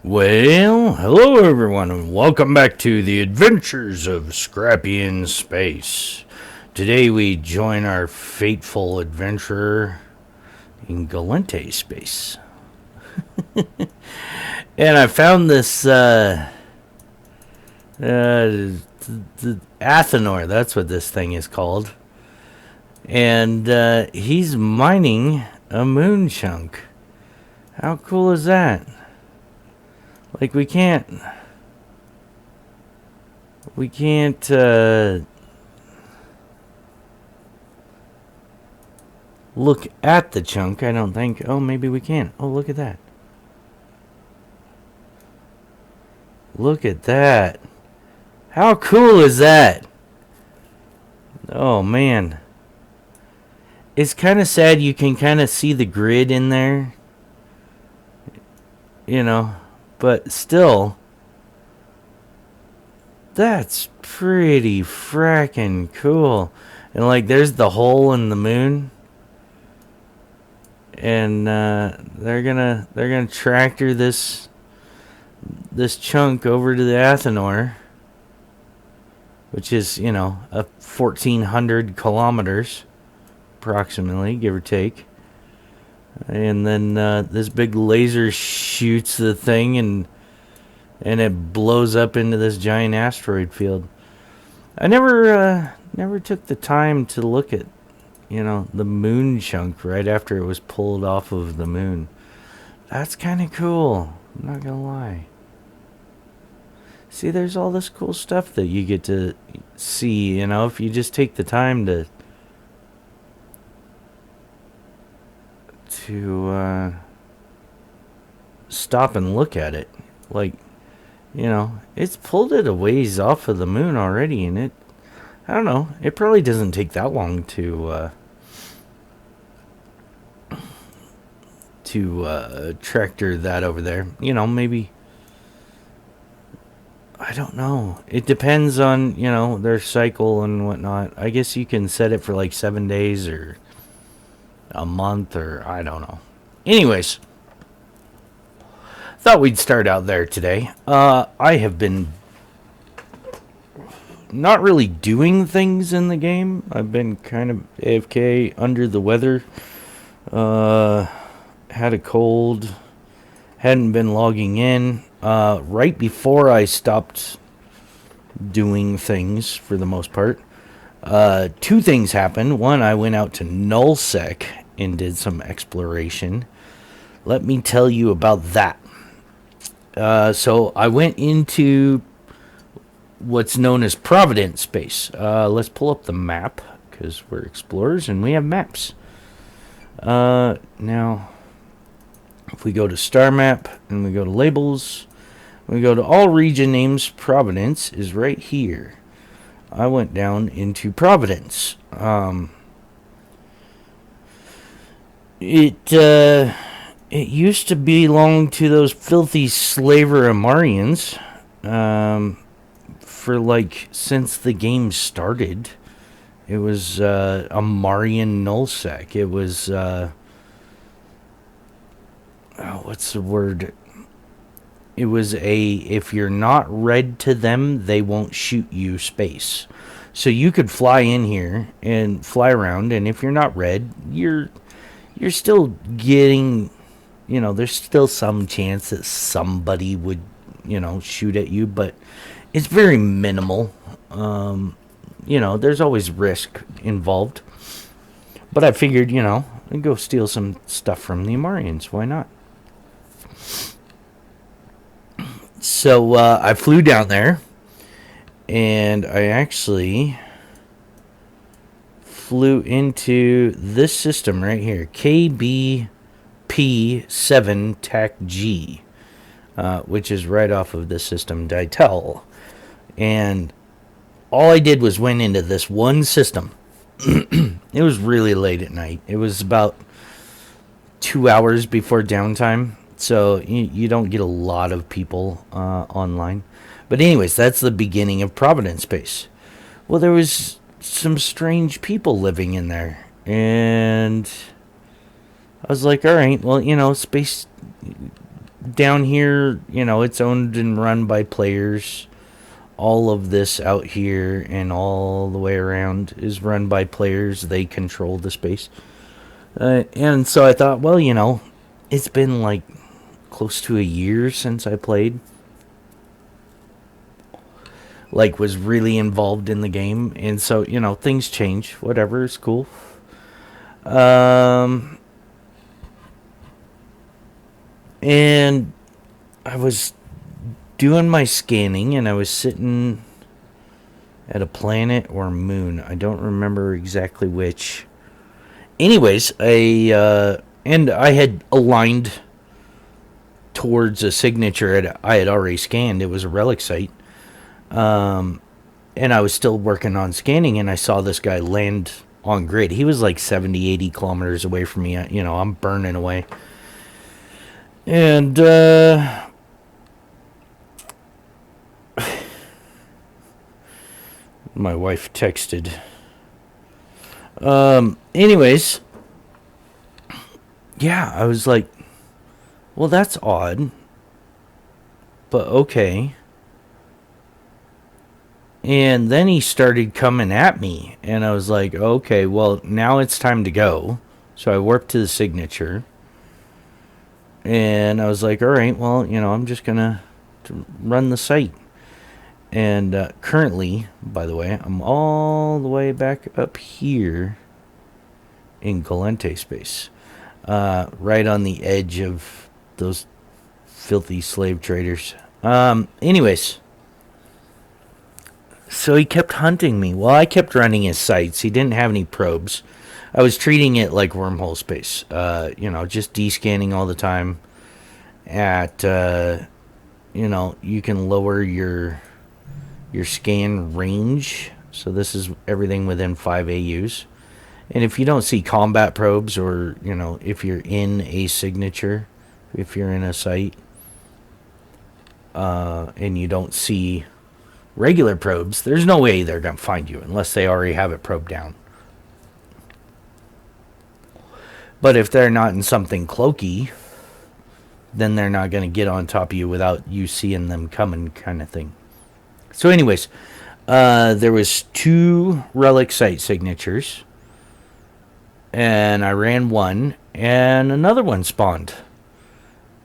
Well, hello everyone, and welcome back to the adventures of Scrappy in space. Today we join our fateful adventurer in Galente space. And I found this, the Athenor, that's what this thing is called. And, he's mining a moon chunk. How cool is that? Like, we can't, look at the chunk, I don't think. Oh, maybe we can. Oh, look at that. Look at that. How cool is that? Oh, man. It's kind of sad you can kind of see the grid in there. You know, but still, that's pretty frackin' cool. And like, there's the hole in the moon, and they're gonna tractor this chunk over to the Athenor, which is, you know, 1,400 kilometers approximately, give or take. And then this big laser shoots the thing, and it blows up into this giant asteroid field. I never took the time to look at, you know, the moon chunk right after it was pulled off of the moon. That's kind of cool. I'm not gonna lie. See, there's all this cool stuff that you get to see, you know, if you just take the time to stop and look at it. Like, you know, it's pulled it a ways off of the moon already, and I don't know, it probably doesn't take that long to tractor that over there. You know, maybe, I don't know. It depends on, you know, their cycle and whatnot. I guess you can set it for like 7 days or a month, or I don't know. Anyways, thought we'd start out there today. I have been not really doing things in the game. I've been kind of AFK, under the weather. Had a cold. Hadn't been logging in. Right before I stopped doing things for the most part, two things happened. One, I went out to Nullsec and did some exploration. Let me tell you about that. So I went into what's known as Providence space. Let's pull up the map, because we're explorers and we have maps. Now, if we go to Star Map and we go to Labels, we go to All Region Names, Providence is right here. I went down into Providence. It used to belong to those filthy slaver Amarians, for like, since the game started. It was Amarian Nullsec. It was what's the word? It was if you're not red to them, they won't shoot you space. So you could fly in here and fly around, and if you're not red, you're still getting, you know, there's still some chance that somebody would, you know, shoot at you, but it's very minimal. You know, there's always risk involved. But I figured, you know, I'd go steal some stuff from the Amarians. Why not? So I flew down there, and I actually flew into this system right here, KBP7 TAC G, which is right off of the system Dytel. And all I did was went into this one system. It was really late at night. It was about 2 hours before downtime, so you don't get a lot of people online. But anyways, that's the beginning of Providence space. Well, there was some strange people living in there, and I was like, all right, well, you know, space down here, it's owned and run by players. All of this out here and all the way around is run by players. They control the space. And so I thought, well, it's been like close to a year since I played. Like, was really involved in the game. And so, things change. Whatever, it's cool. And I was doing my scanning, and I was sitting at a planet or moon. I don't remember exactly which. Anyways, I had aligned towards a signature I had already scanned. It was a relic site. And I was still working on scanning, and I saw this guy land on grid. He was like 70, 80 kilometers away from me. I'm burning away. And, my wife texted. Anyways, yeah, I was like, well, that's odd, but okay. And then he started coming at me, and I was like, okay, well, now it's time to go. So I warped to the signature, and I was like, all right, well, I'm just gonna run the site. And currently, by the way, I'm all the way back up here in Galente space, right on the edge of those filthy slave traders. Anyways, so he kept hunting me. Well, I kept running his sites. He didn't have any probes. I was treating it like wormhole space. Just descanning all the time. At you can lower your scan range. So this is everything within 5 AUs. And if you don't see combat probes, or if you're in a signature, if you're in a site, and you don't see regular probes, there's no way they're going to find you unless they already have it probed down. But if they're not in something cloaky, then they're not going to get on top of you without you seeing them coming, kind of thing. So anyways, there was 2 relic site signatures, and I ran one, and another one spawned.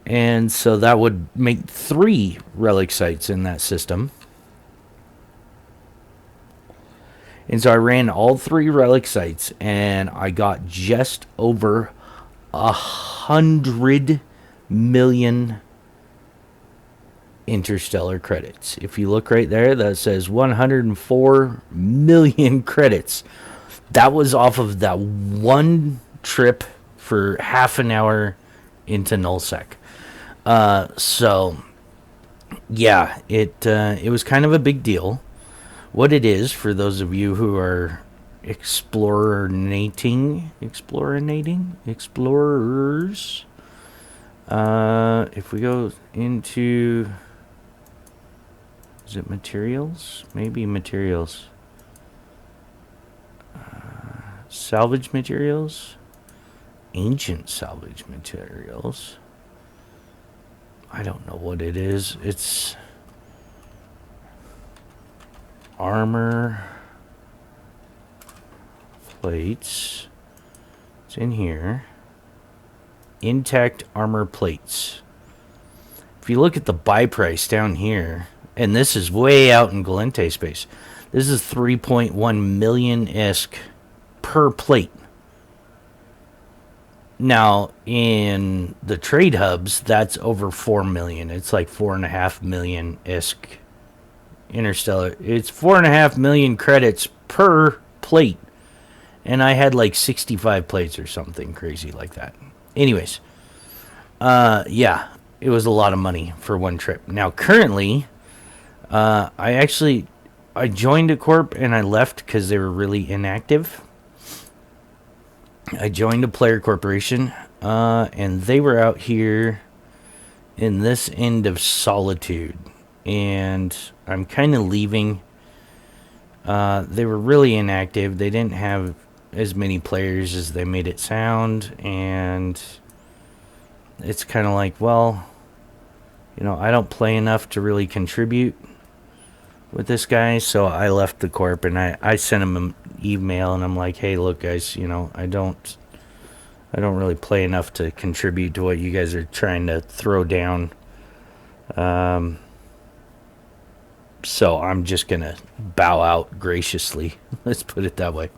And so that would make 3 relic sites in that system. And so I ran all 3 relic sites, and I got just over 100 million interstellar credits. If you look right there, that says 104 million credits. That was off of that one trip for half an hour into nullsec. So yeah, it was kind of a big deal. What it is, for those of you who are explorers, if we go into, is it materials? Maybe materials. Salvage materials? Ancient salvage materials. I don't know what it is. It's armor plates. It's in here. Intact armor plates. If you look at the buy price down here, and this is way out in Galente space, this is 3.1 million ISK per plate. Now, in the trade hubs, that's over 4 million. It's like 4.5 million ISK interstellar. It's 4.5 million credits per plate. And I had like 65 plates or something crazy like that. Anyways, yeah, it was a lot of money for one trip. Now, currently, I joined a corp and I left because they were really inactive. I joined a player corporation, and they were out here in this end of solitude. And I'm kind of leaving. They were really inactive. They didn't have as many players as they made it sound, and it's kind of like, well, I don't play enough to really contribute with this guy, so I left the corp and I sent him an email and I'm like, hey, look, guys, I don't really play enough to contribute to what you guys are trying to throw down. So I'm just gonna bow out graciously. Let's put it that way.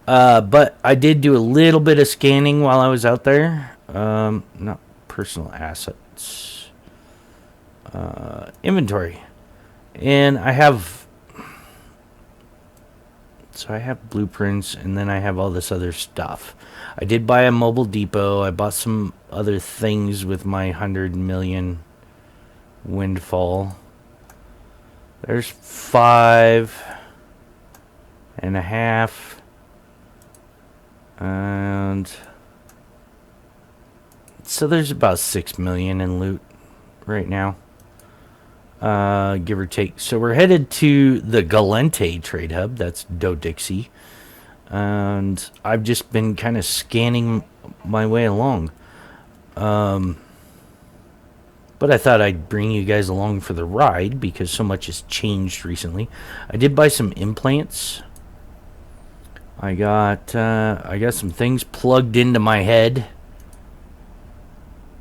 But I did do a little bit of scanning while I was out there. Not personal assets. Inventory. And I have blueprints, and then I have all this other stuff. I did buy a mobile depot. I bought some other things with my 100 million windfall. There's 5.5. And so there's about 6 million in loot right now. Give or take. So we're headed to the Galente trade hub. That's Do-Dixie. And I've just been kind of scanning my way along. But I thought I'd bring you guys along for the ride because so much has changed recently. I did buy some implants. I got some things plugged into my head.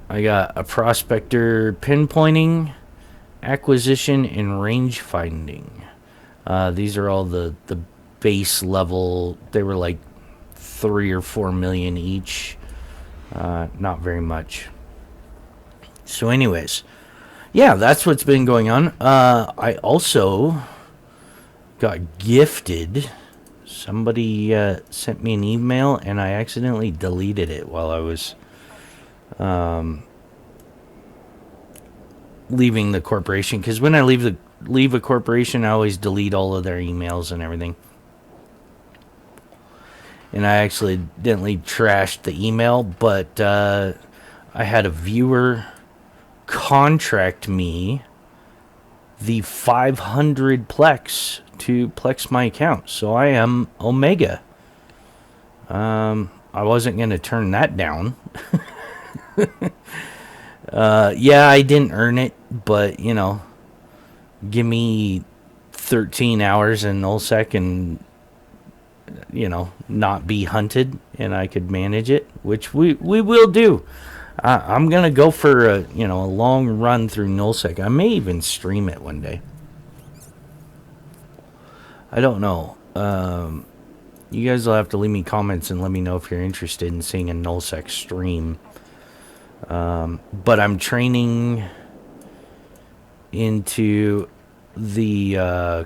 I got a prospector pinpointing, acquisition, and range finding. These are all the base level. They were like 3 or 4 million each. Not very much. So anyways, yeah, that's what's been going on. I also got gifted. Somebody sent me an email and I accidentally deleted it while I was leaving the corporation, because when I leave a corporation, I always delete all of their emails and everything. And I accidentally trashed the email, but I had a viewer contract me the 500 plex to plex my account, so I am Omega. I wasn't going to turn that down. Yeah, I didn't earn it, but, give me 13 hours in nullsec and, not be hunted, and I could manage it, which we will do. I'm going to go for a long run through nullsec. I may even stream it one day. I don't know. You guys will have to leave me comments and let me know if you're interested in seeing a nullsec stream. But I'm training into the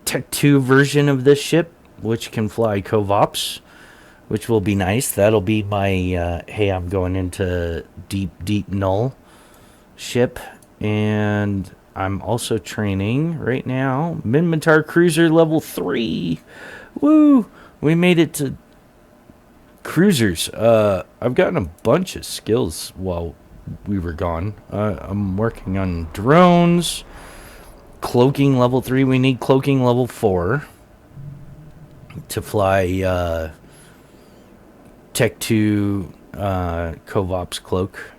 Tech 2 version of this ship, which can fly Covops, which will be nice. That'll be my, hey, I'm going into deep null ship. And I'm also training right now Minmatar Cruiser level 3. Woo! We made it to cruisers. I've gotten a bunch of skills while we were gone. I'm working on drones. Cloaking level 3. We need cloaking level 4 to fly Tech 2 Covops cloak.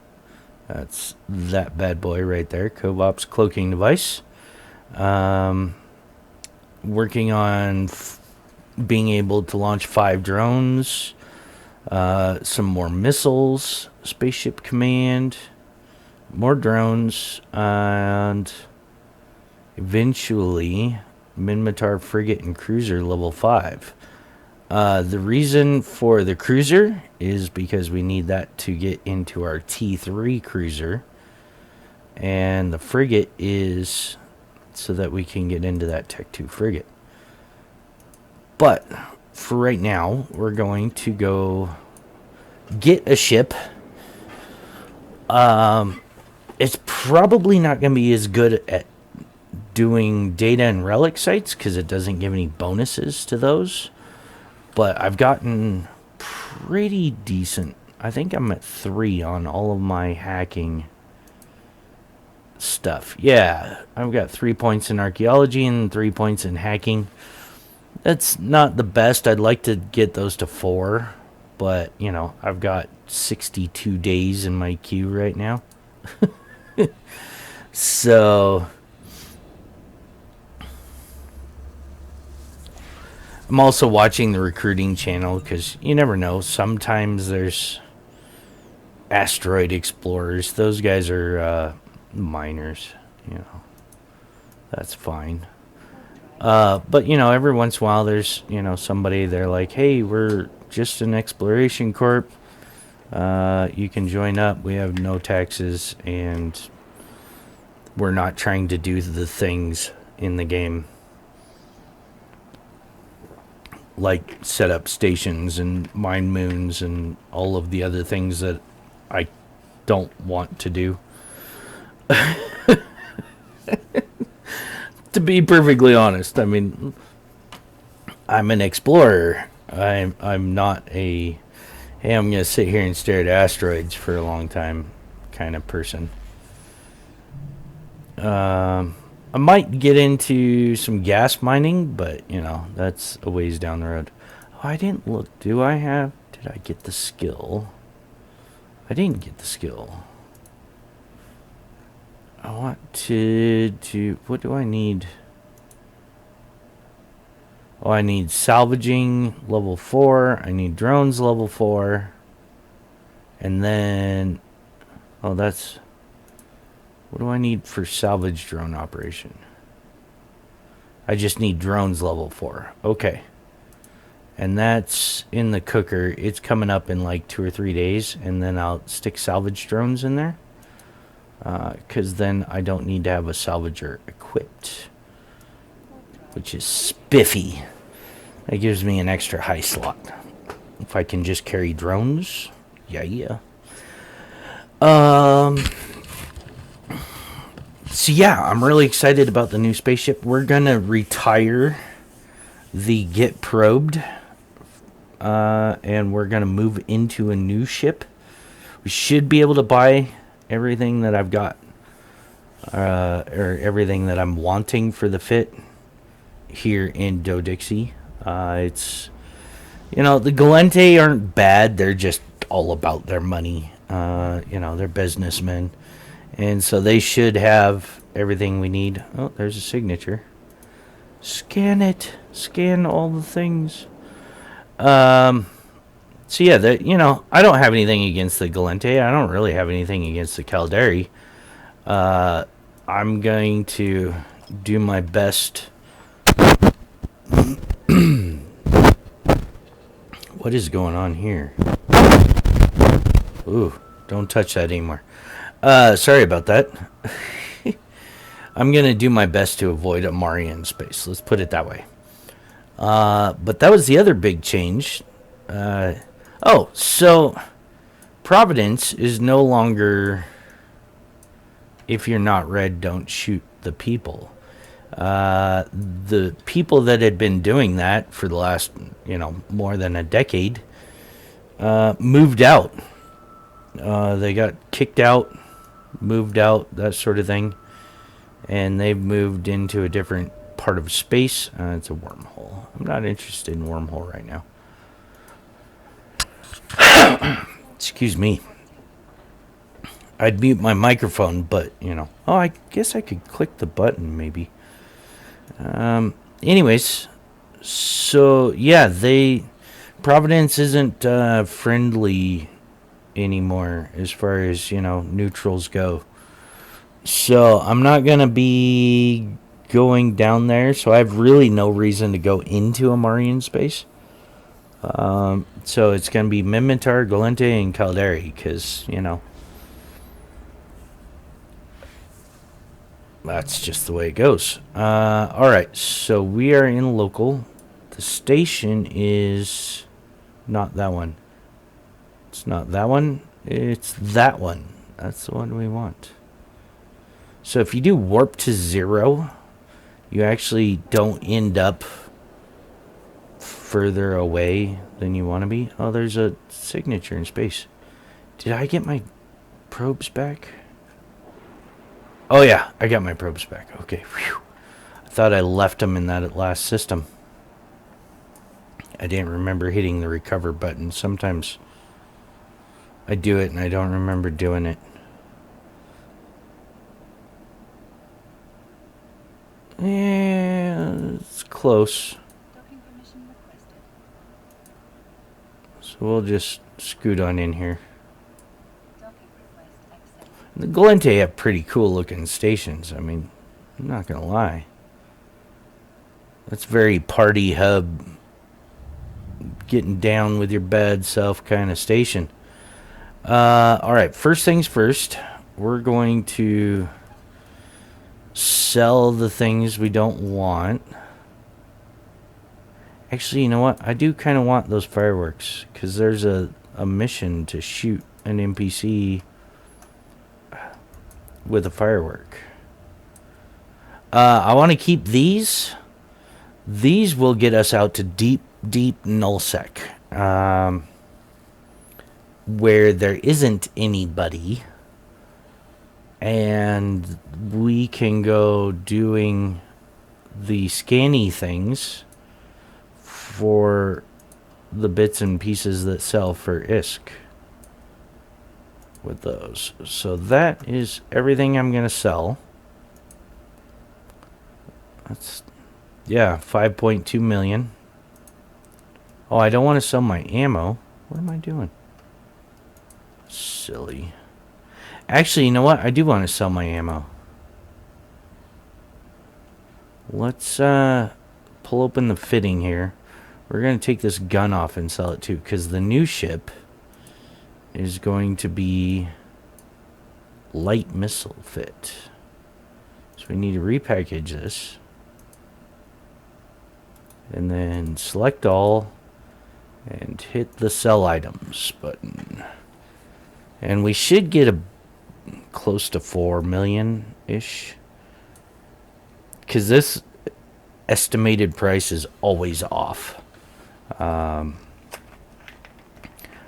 That's that bad boy right there. Covops cloaking device. Working on being able to launch 5 drones. Some more missiles. Spaceship command. More drones. And eventually Minmatar frigate and cruiser level 5. The reason for the cruiser is because we need that to get into our T3 cruiser. And the frigate is so that we can get into that Tech 2 frigate. But for right now, we're going to go get a ship. It's probably not going to be as good at doing data and relic sites because it doesn't give any bonuses to those. But I've gotten pretty decent. I think I'm at 3 on all of my hacking stuff. Yeah, I've got 3 points in archaeology and 3 points in hacking. That's not the best. I'd like to get those to 4. but, you know, I've got 62 days in my queue right now. So I'm also watching the recruiting channel because you never know. Sometimes there's asteroid explorers. Those guys are miners, you know. That's fine. But, you know, every once in a while there's, you know, somebody, they're like, hey, we're just an exploration corp. You can join up. We have no taxes, and we're not trying to do the things in the game, like set up stations and mine moons and all of the other things that I don't want to do. To be perfectly honest, I mean, I'm an explorer. I'm not a, hey, I'm gonna sit here and stare at asteroids for a long time kind of person. I might get into some gas mining, but, you know, that's a ways down the road. Oh, I didn't look. Did I get the skill? I didn't get the skill. I want to do, what do I need? Oh, I need salvaging level 4. I need drones level 4. And then, oh, that's, what do I need for salvage drone operation? I just need drones level 4. Okay. And that's in the cooker. It's coming up in like 2 or 3 days. And then I'll stick salvage drones in there. Because then I don't need to have a salvager equipped. Which is spiffy. That gives me an extra high slot. If I can just carry drones. Yeah. So yeah, I'm really excited about the new spaceship. We're gonna retire the Get Probed, and we're gonna move into a new ship. We should be able to buy everything that I've got, or everything that I'm wanting for the fit here in Do-Dixie. It's, you know, the Galente aren't bad. They're just all about their money. You know, they're businessmen. And so they should have everything we need. Oh, there's a signature. Scan it. Scan all the things. So yeah, you know, I don't have anything against the Galente. I don't really have anything against the Caldari. I'm going to do my best. What is going on here? Ooh, don't touch that anymore. Sorry about that. I'm going to do my best to avoid a Marian space. Let's put it that way. But that was the other big change. So Providence is no longer, if you're not red, don't shoot the people. The people that had been doing that for the last, you know, more than a decade, moved out. They got kicked out, moved out, that sort of thing. And they've moved into a different part of space. It's a wormhole. I'm not interested in wormhole right now. Excuse me. I'd mute my microphone, but, you know. Oh, I guess I could click the button, maybe. Anyways. So, yeah, Providence isn't friendly anymore as far as, you know, neutrals go. So I'm not going to be going down there. So I have really no reason to go into a Marian space. So it's going to be Minmatar, Galente, and Caldari. Because, you know, that's just the way it goes. Alright, so we are in local. The station is not that one. It's not that one. It's that one. That's the one we want. So if you do warp to 0, you actually don't end up further away than you want to be. Oh, there's a signature in space. Did I get my probes back? Oh yeah, I got my probes back. Okay, whew. I thought I left them in that last system. I didn't remember hitting the recover button. Sometimes I do it and I don't remember doing it. Yeah, it's close. So we'll just scoot on in here. The Galente have pretty cool looking stations. I mean, I'm not gonna lie. That's very party hub, getting down with your bad self kind of station. Alright, first things first. We're going to sell the things we don't want. Actually, you know what? I do kind of want those fireworks, because there's a mission to shoot an NPC with a firework. I want to keep these. These will get us out to deep nullsec, where there isn't anybody, and we can go doing the scanny things for the bits and pieces that sell for ISK with those. So that is everything I'm gonna sell. That's, yeah, 5.2 million. Oh, I don't want to sell my ammo. What am I doing? Silly. Actually, you know what? I do want to sell my ammo. Let's pull open the fitting here. We're going to take this gun off and sell it too, because the new ship is going to be light missile fit. So we need to repackage this. And then select all and hit the sell items button. And we should get a close to 4 million-ish. Because this estimated price is always off. I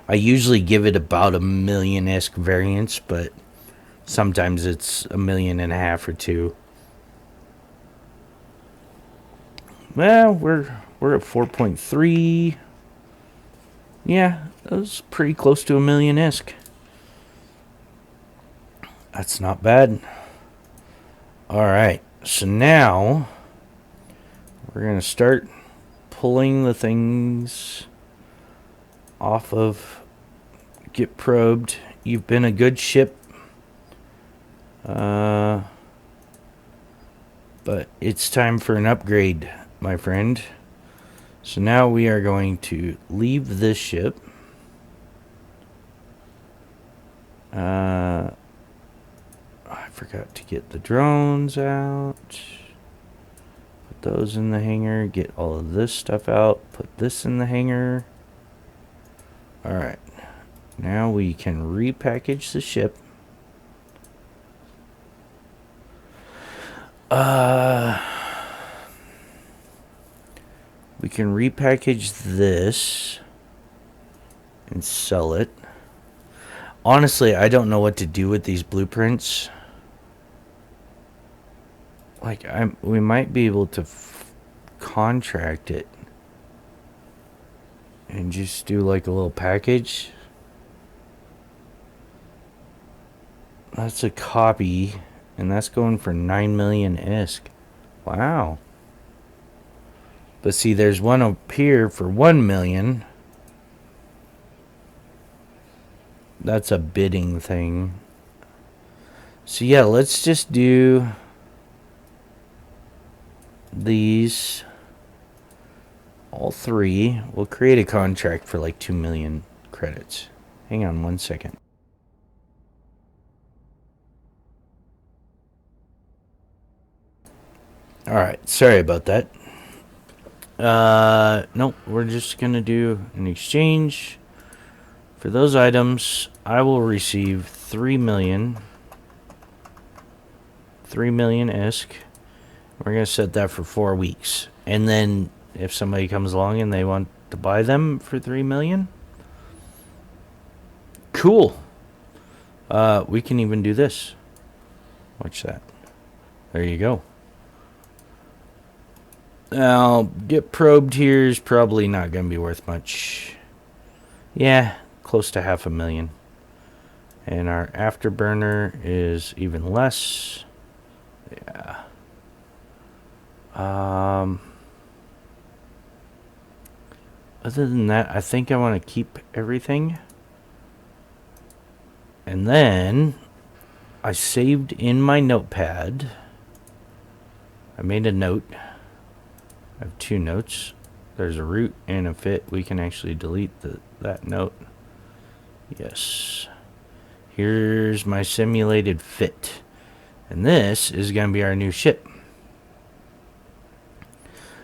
usually give it about 1 million-esque variance, but sometimes it's 1.5 million or 2. Well, we're at 4.3. Yeah, that was pretty close to 1 million-esque. That's not bad. Alright, so now we're going to start pulling the things off of Get Probed. You've been a good ship. But it's time for an upgrade, my friend. So now we are going to leave this ship. I forgot to get the drones out. Put those in the hangar. Get all of this stuff out. Put this in the hangar. Alright. Now we can repackage the ship. We can repackage this and sell it. Honestly, I don't know what to do with these blueprints. Like, we might be able to contract it and just do like a little package. That's a copy, and that's going for 9 million ISK. Wow. But see, there's one up here for 1 million. That's a bidding thing. So yeah, let's just do these. All three. We'll create a contract for like 2 million credits. Hang on 1 second. Alright, sorry about that. Nope, we're just gonna do an exchange. For those items, I will receive 3 million. 3 million ISK. We're gonna set that for 4 weeks. And then if somebody comes along and they want to buy them for 3 million, cool. We can even do this. Watch that. There you go. Now, get probed here is probably not going to be worth much. Yeah, close to 500,000. And our afterburner is even less. Yeah. Other than that, I think I want to keep everything. And then I saved in my notepad. I made a note. I have 2 notes. There's a root and a fit. We can actually delete that note. Yes. Here's my simulated fit. And this is going to be our new ship.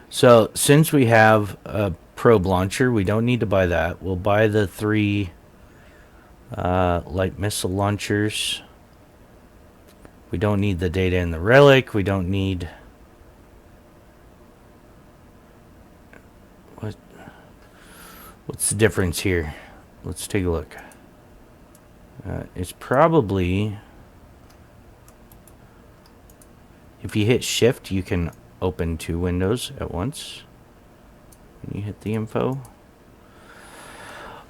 So, since we have a probe launcher, we don't need to buy that. We'll buy the 3 light missile launchers. We don't need the data in the relic. We don't need... What's the difference here? Let's take a look. It's probably... If you hit shift, you can open 2 windows at once. When you hit the info.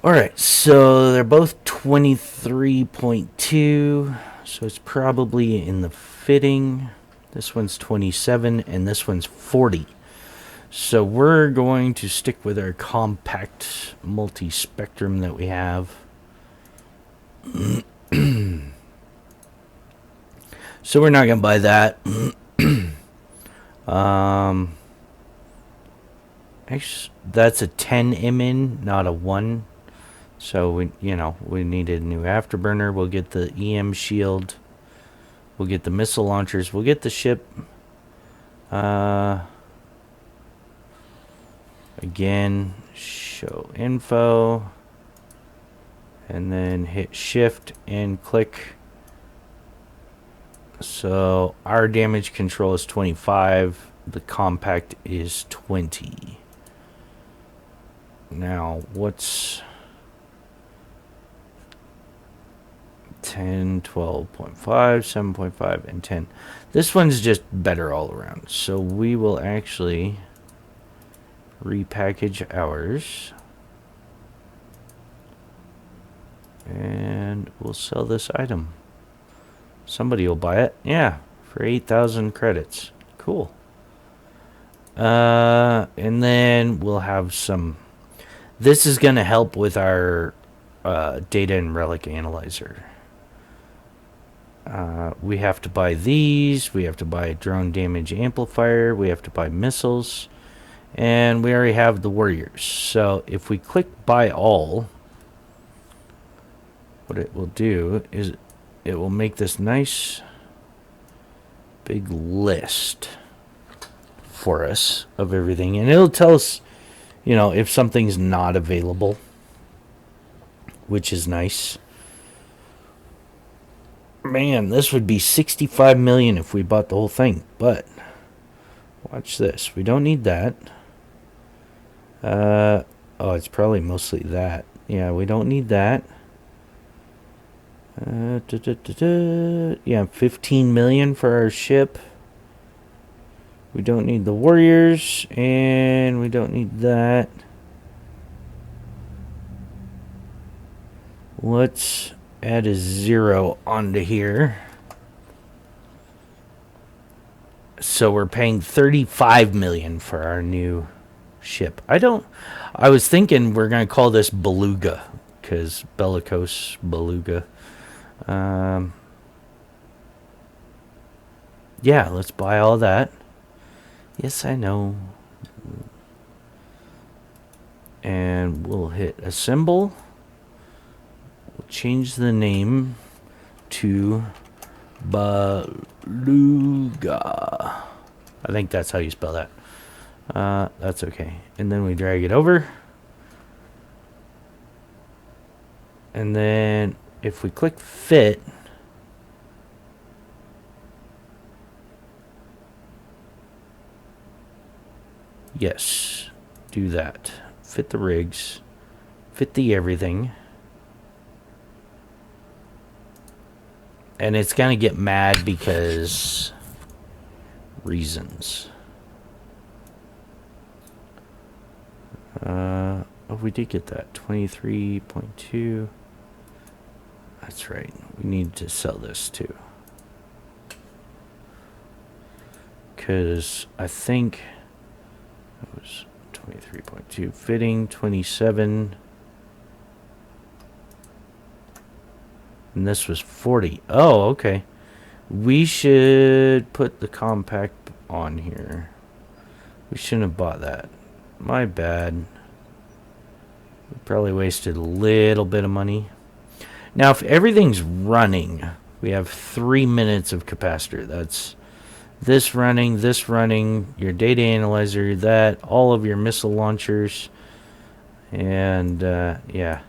Alright, so they're both 23.2. So it's probably in the fitting. This one's 27 and this one's 40. So we're going to stick with our compact multi-spectrum that we have. So we're not going to buy that. Actually, that's a 10 MN, not a 1. So we needed a new afterburner. We'll get the EM shield. We'll get the missile launchers. We'll get the ship. Again, show info. And then hit shift and click. So our damage control is 25. The compact is 20. Now, what's 10, 12.5, 7.5, and 10? This one's just better all around. So we will actually repackage ours. And we'll sell this item. Somebody will buy it. Yeah, for 8,000 credits. Cool. And then we'll have some... This is going to help with our data and relic analyzer. We have to buy these. We have to buy a drone damage amplifier. We have to buy missiles. And we already have the warriors. So if we click buy all, what it will do is it will make this nice big list for us of everything. And it'll tell us, if something's not available, which is nice. Man, this would be 65 million if we bought the whole thing. But watch this. We don't need that. Oh, it's probably mostly that. Yeah, we don't need that. Yeah, 15 million for our ship. We don't need the warriors, and we don't need that. Let's add a 0 onto here. So we're paying 35 million for our new ship. I was thinking we're going to call this Beluga, because Bellicose Beluga. Yeah, let's buy all that. Yes, I know. And we'll hit assemble. We'll change the name to Beluga. I think that's how you spell that. That's okay. And then we drag it over. And then if we click fit, yes, do that. Fit the rigs, fit the everything. And it's going to get mad because reasons. Oh, we did get that. 23.2. That's right. We need to sell this too. Because I think it was 23.2. Fitting, 27. And this was 40. Oh, okay. We should put the compact on here. We shouldn't have bought that. My bad. We probably wasted a little bit of money. Now, if everything's running, we have 3 minutes of capacitor. That's this running, your data analyzer, that, all of your missile launchers, and yeah.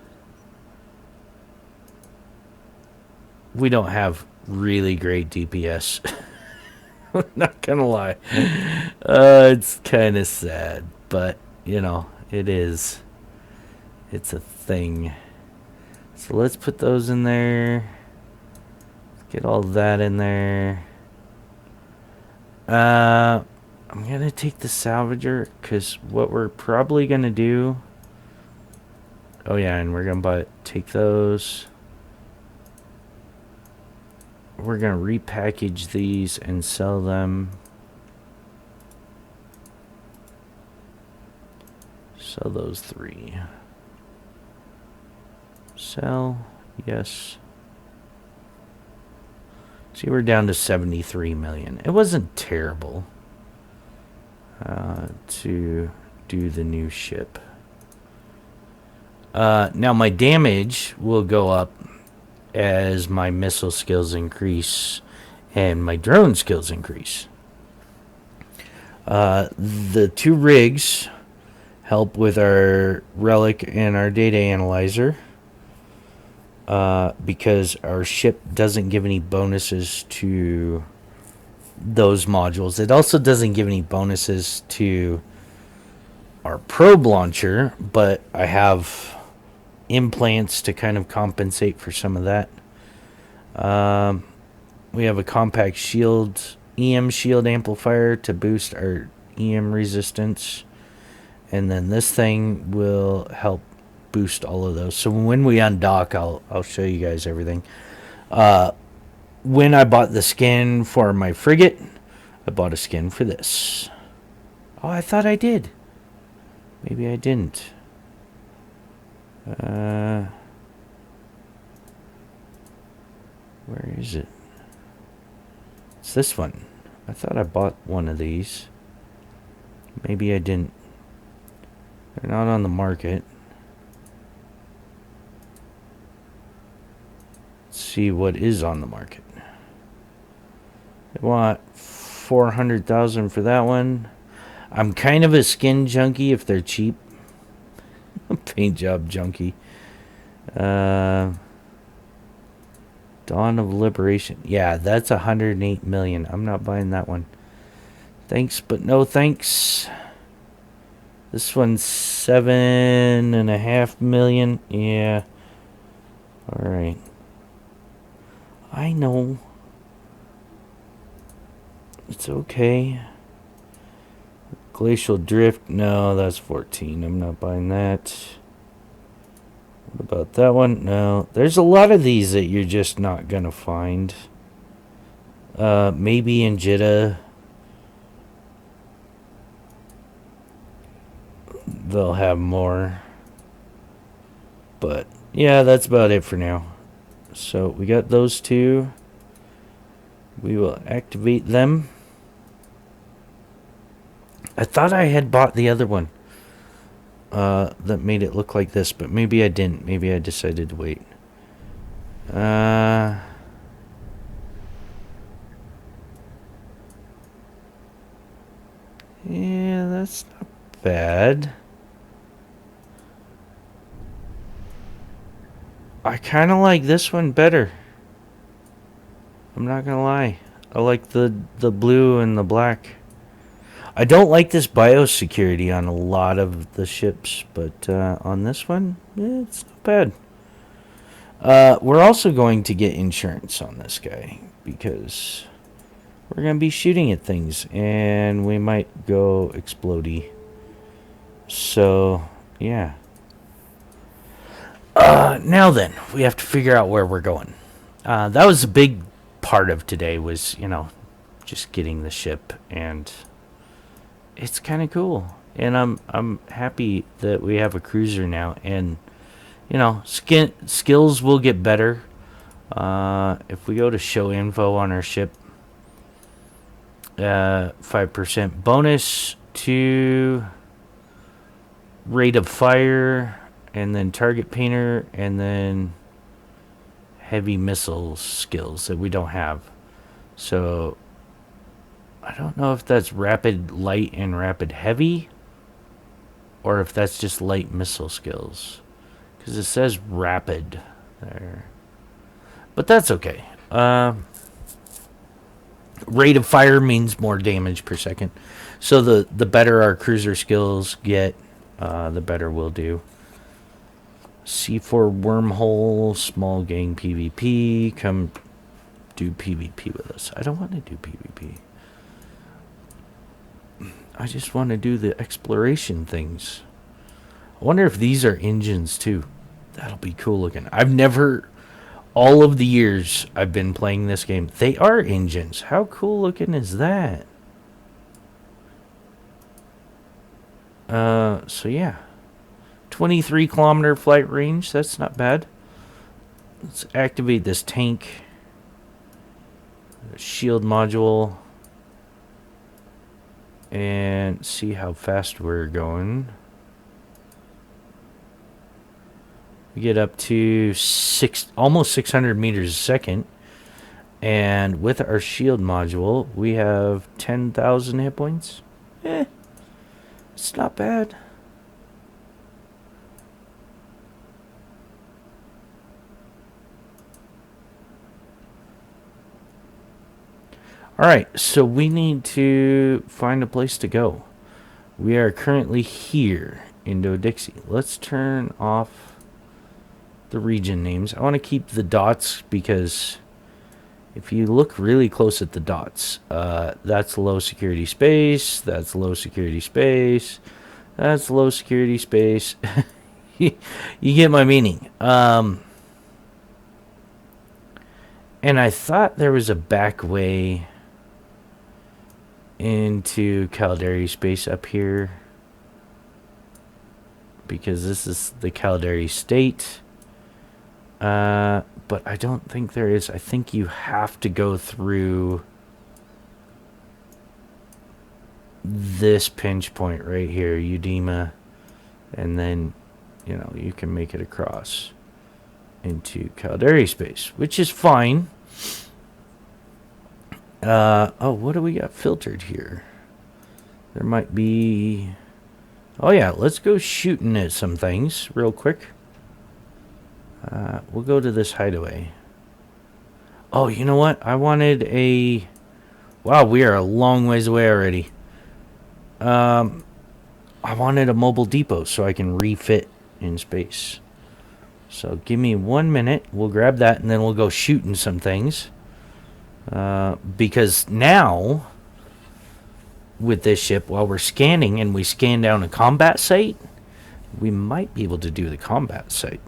We don't have really great DPS. I'm not gonna lie. It's kind of sad, but you know, it is. It's a thing. So let's put those in there. Get all that in there. I'm gonna take the salvager because what we're probably gonna do. Oh yeah, and we're gonna take those. We're gonna repackage these and sell them. Sell those 3. Sell, yes. See, we're down to 73 million. It wasn't terrible to do the new ship. Now my damage will go up as my missile skills increase and my drone skills increase. The 2 rigs help with our relic and our data analyzer. Because our ship doesn't give any bonuses to those modules. It also doesn't give any bonuses to our probe launcher, but I have implants to kind of compensate for some of that. We have a compact shield, EM shield amplifier to boost our EM resistance. And then this thing will help boost all of those. So when we undock, I'll show you guys everything. When I bought the skin for my frigate, I bought a skin for this. Oh, I thought I did. Maybe I didn't. Where is it? It's this one. I thought I bought one of these. Maybe I didn't. They're not on the market. Let's see what is on the market. They want 400,000 for that one. I'm kind of a skin junkie if they're cheap. Paint job junkie. Dawn of Liberation. Yeah, that's 108 million. I'm not buying that one. Thanks, but no thanks. This one's 7.5 million. Yeah. Alright. I know. It's okay. Glacial Drift. No, that's 14. I'm not buying that. What about that one? No. There's a lot of these that you're just not going to find. Maybe in Jeddah. They'll have more. But, yeah, that's about it for now. So, we got those 2. We will activate them. I thought I had bought the other one. That made it look like this, but maybe I didn't. Maybe I decided to wait. Yeah, that's not bad. I kind of like this one better. I'm not gonna lie. I like the blue and the black. I don't like this biosecurity on a lot of the ships, but on this one, it's not bad. We're also going to get insurance on this guy because we're going to be shooting at things and we might go explodey. So Yeah. Now then, we have to figure out where we're going. That was a big part of today was, just getting the ship, and it's kind of cool. And I'm happy that we have a cruiser now, and skills will get better. If we go to show info on our ship, 5% bonus to rate of fire, and then target painter, and then heavy missile skills that we don't have. So I don't know if that's rapid light and rapid heavy, or if that's just light missile skills, because it says rapid there, but that's okay. Rate of fire means more damage per second, so the better our cruiser skills get, the better we'll do. C4 wormhole, small gang PvP, come do PvP with us. I don't want to do PvP. I just want to do the exploration things. I wonder if these are engines too. That'll be cool looking. I've never, all of the years I've been playing this game, they are engines. How cool looking is that? So yeah. 23 kilometer flight range. That's not bad. Let's activate this tank. Shield module. And see how fast we're going. We get up to almost 600 meters a second. And with our shield module, we have 10,000 hit points. It's not bad. Alright, so we need to find a place to go. We are currently here in Dixie. Let's turn off the region names. I want to keep the dots because if you look really close at the dots, that's low security space, that's low security space, that's low security space. You get my meaning. And I thought there was a back way into Caldari space up here, because this is the Caldari state, but I don't think there is. I think you have to go through this pinch point right here, Udema, and then you can make it across into Caldari space, which is fine. Oh, what do we got filtered here? There might be... Oh yeah, let's go shooting at some things real quick. We'll go to this hideaway. Oh, you know what? I wanted a... Wow, we are a long ways away already. I wanted a mobile depot so I can refit in space. So give me 1 minute. We'll grab that and then we'll go shooting some things. Because now, with this ship, while we're scanning and we scan down a combat site, we might be able to do the combat site.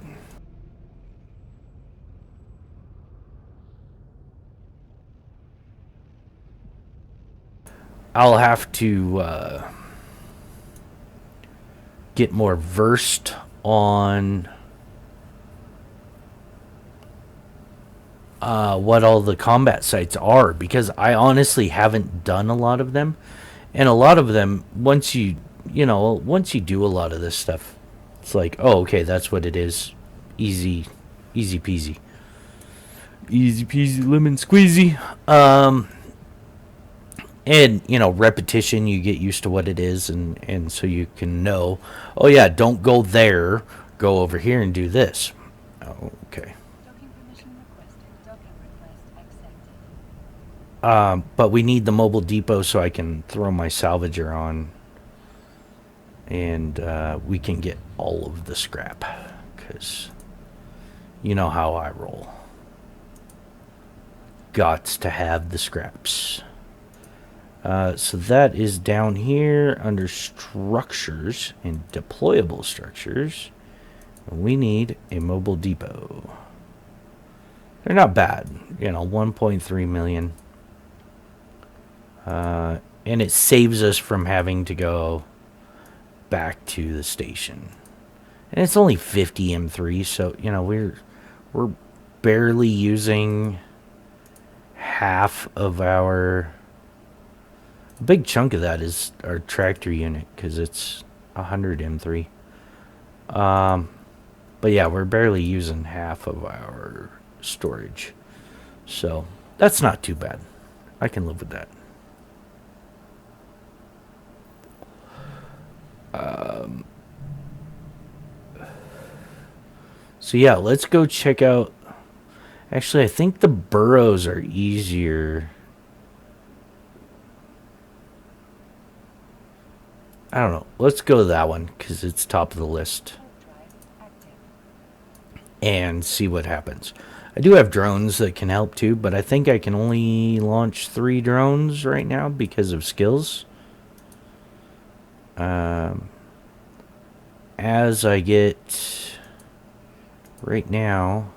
I'll have to get more versed on what all the combat sites are, because I honestly haven't done a lot of them, and a lot of them, once you do a lot of this stuff, it's like, oh, okay, that's what it is. Easy peasy lemon squeezy. And repetition, you get used to what it is, and so you can know, oh yeah, don't go there, go over here and do this. Oh, okay. But we need the mobile depot so I can throw my salvager on, and we can get all of the scrap, because you know how I roll. Gots to have the scraps. So that is down here under structures and deployable structures. We need a mobile depot. They're not bad, 1.3 million. And it saves us from having to go back to the station. And it's only 50 M3, so we're barely using half of our. A big chunk of that is our tractor unit because it's 100 M3. But yeah, we're barely using half of our storage, so that's not too bad. I can live with that. So yeah, let's go check out. Actually, I think the burrows are easier. I don't know. Let's go to that one because it's top of the list and see what happens. I do have drones that can help too, but I think I can only launch 3 drones right now because of skills. As I get right now,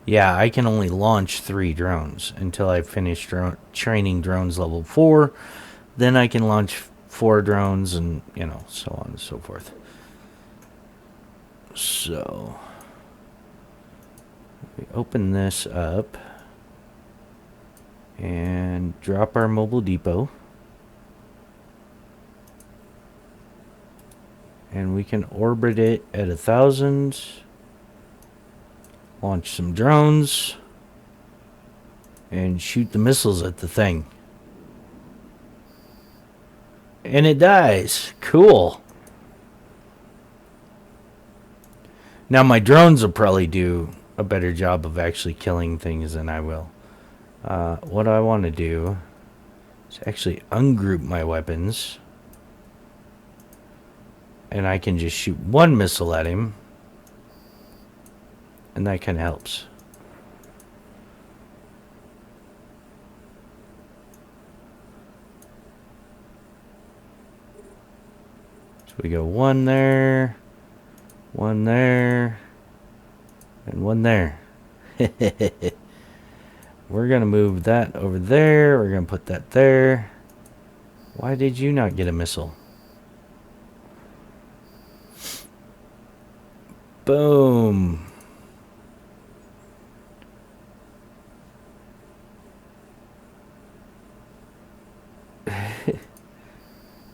yeah, I can only launch 3 drones until I finish training drones level 4. Then I can launch 4 drones and, so on and so forth. So, we open this up and drop our mobile depot. And we can orbit it at 1,000. Launch some drones. And shoot the missiles at the thing. And it dies. Cool. Now my drones will probably do a better job of actually killing things than I will. What I want to do is actually ungroup my weapons. And I can just shoot 1 missile at him. And that kind of helps. So we go 1 there, 1 there, and 1 there. We're going to move that over there. We're going to put that there. Why did you not get a missile? Boom.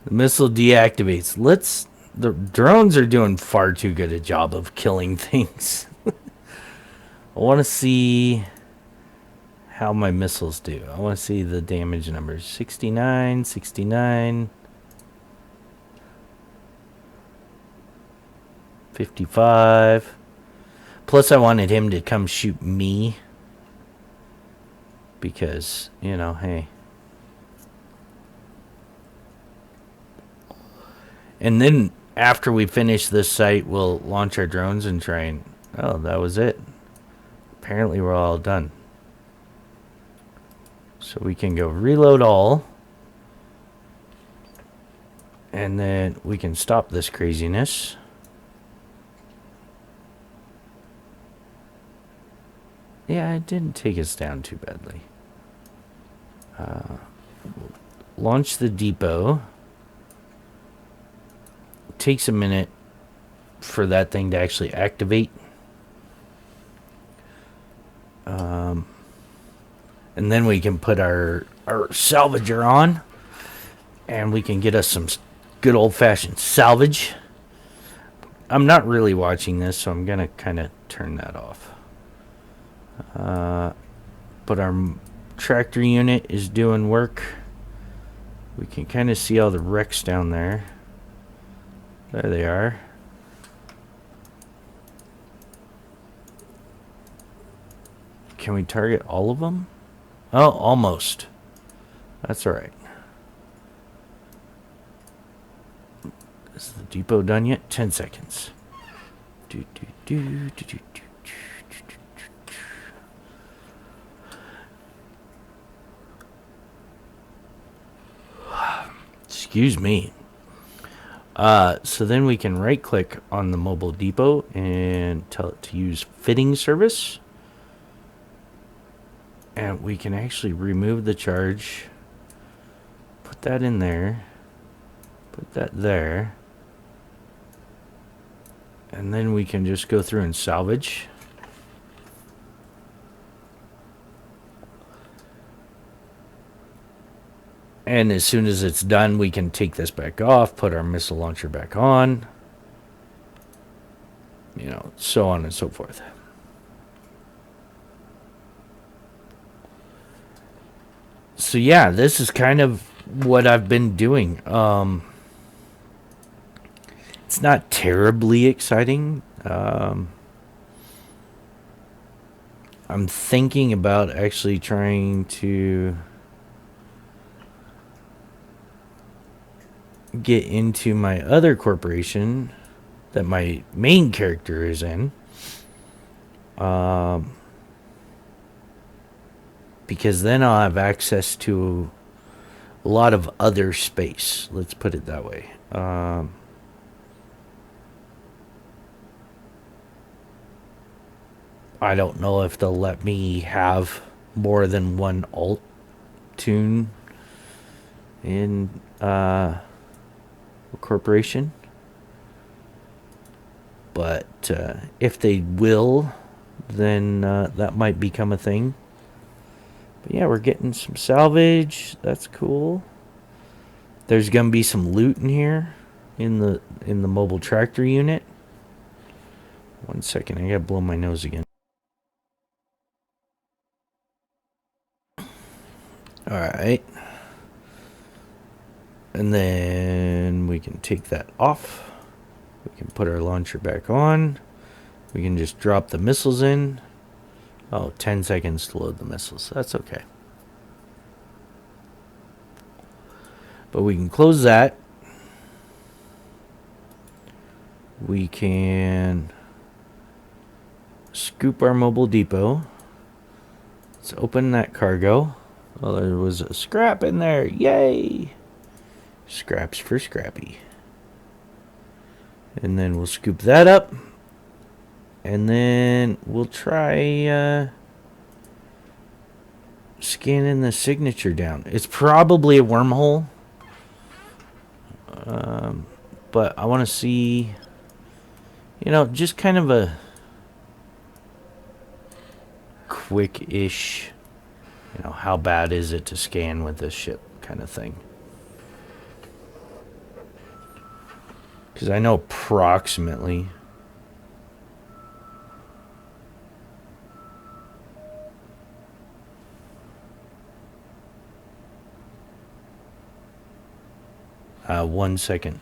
The missile deactivates. The drones are doing far too good a job of killing things. I want to see how my missiles do. I want to see the damage numbers. 69, 69, 55. Plus I wanted him to come shoot me. Because, hey. And then after we finish this site, we'll launch our drones and try and... Oh, that was it. Apparently we're all done. So we can go reload all. And then we can stop this craziness. Yeah, it didn't take us down too badly. Launch the depot. Takes a minute for that thing to actually activate. And then we can put our salvager on. And we can get us some good old-fashioned salvage. I'm not really watching this, so I'm going to kind of turn that off. But our tractor unit is doing work. We can kind of see all the wrecks down there. There they are. Can we target all of them? Oh, almost. That's all right. Is the depot done yet? 10 seconds. Excuse me. So then we can right click on the mobile depot and tell it to use fitting service. And we can actually remove the charge. Put that in there. Put that there. And then we can just go through and salvage. And as soon as it's done, we can take this back off, put our missile launcher back on. You know, so on and so forth. So yeah, this is kind of what I've been doing. It's not terribly exciting. I'm thinking about actually trying to get into my other corporation that my main character is in. Because then I'll have access to a lot of other space. Let's put it that way. I don't know if they'll let me have more than one alt tune in a corporation. But if they will, then that might become a thing. But yeah, we're getting some salvage. That's cool. There's gonna be some loot in here in the mobile tractor unit. 1 second, I gotta blow my nose again. Alright. And then we can take that off. We can put our launcher back on. We can just drop the missiles in. Oh, 10 seconds to load the missiles. That's okay. But we can close that. We can scoop our mobile depot. Let's open that cargo. Well, there was a scrap in there. Yay! Scraps for Scrappy. And then we'll scoop that up. And then we'll try scanning the signature down. It's probably a wormhole. But I want to see, you know, just kind of a quick-ish, you know, how bad is it to scan with this ship kind of thing. Because I know approximately. One second.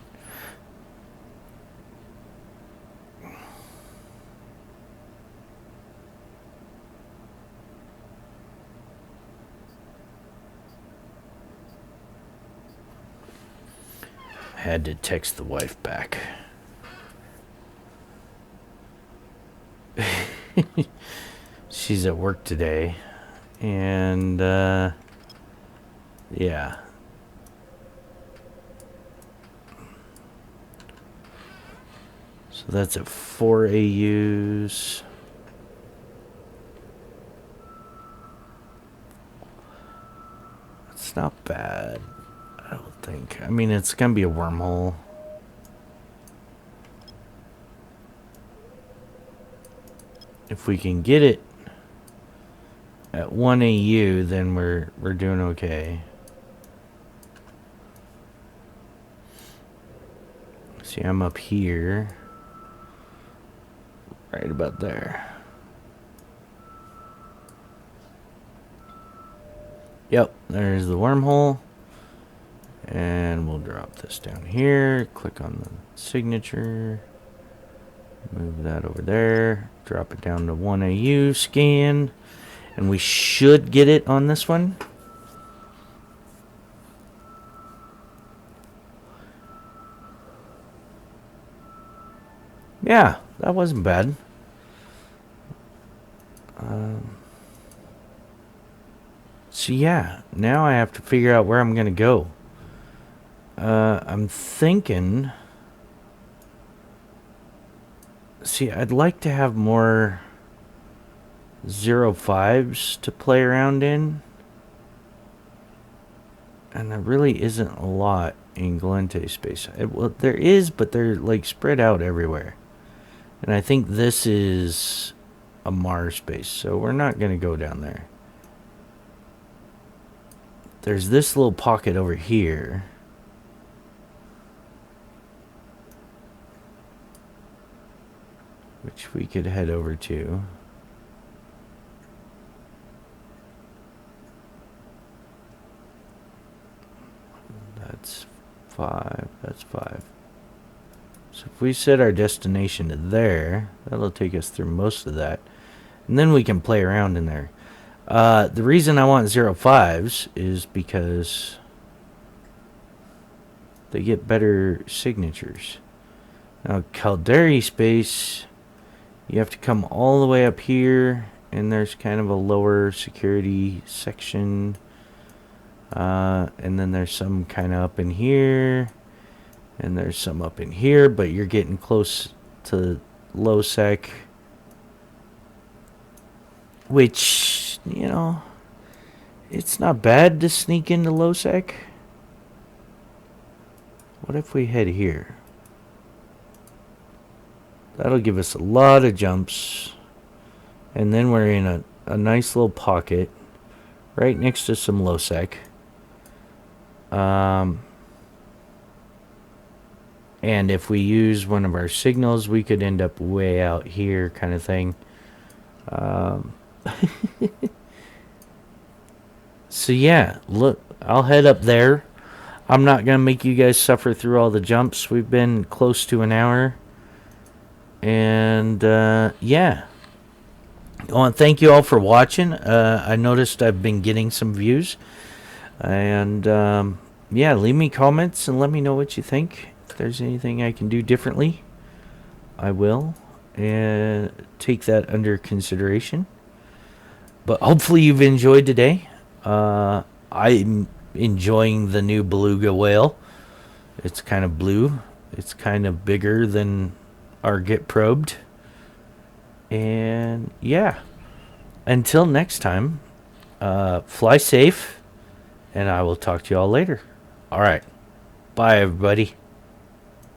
Had to text the wife back. She's at work today. And, yeah. So that's at 4 AUs. It's not bad. I don't think. I mean, it's going to be a wormhole. If we can get it at 1 AU, then we're doing okay. See, I'm up here. Right about there. Yep, there's the wormhole. And we'll drop this down here. Click on the signature. Move that over there. Drop it down to 1 AU. Scan. And we should get it on this one. Yeah, that wasn't bad. So yeah, now I have to figure out where I'm going to go. I'm thinking... See, I'd like to have more 0.5s to play around in. And there really isn't a lot in Galente space. Well, there is, but they're like spread out everywhere. And I think this is a Mars space, so we're not going to go down there. There's this little pocket over here. Which we could head over to. That's 5. That's 5. So if we set our destination to there, that'll take us through most of that. And then we can play around in there. The reason I want 0.5s is because they get better signatures. Now, Calderi space, you have to come all the way up here, and there's kind of a lower security section. And then there's some kind of up in here, and there's some up in here, but you're getting close to low sec, which, you know, it's not bad to sneak into low sec. What if we head here? That'll give us a lot of jumps, and then we're in a nice little pocket right next to some low sec. And if we use one of our signals, we could end up way out here, kind of thing. So yeah, look, I'll head up there. I'm not going to make you guys suffer through all the jumps. We've been close to an hour. And yeah. I want to thank you all for watching. I noticed I've been getting some views. And yeah, leave me comments and let me know what you think. If there's anything I can do differently, I will. And take that under consideration. But hopefully you've enjoyed today. I'm enjoying the new beluga whale. It's kind of blue. It's kind of bigger than our Get Probed. And yeah, until next time, fly safe, and I will talk to you all later. All right, bye everybody.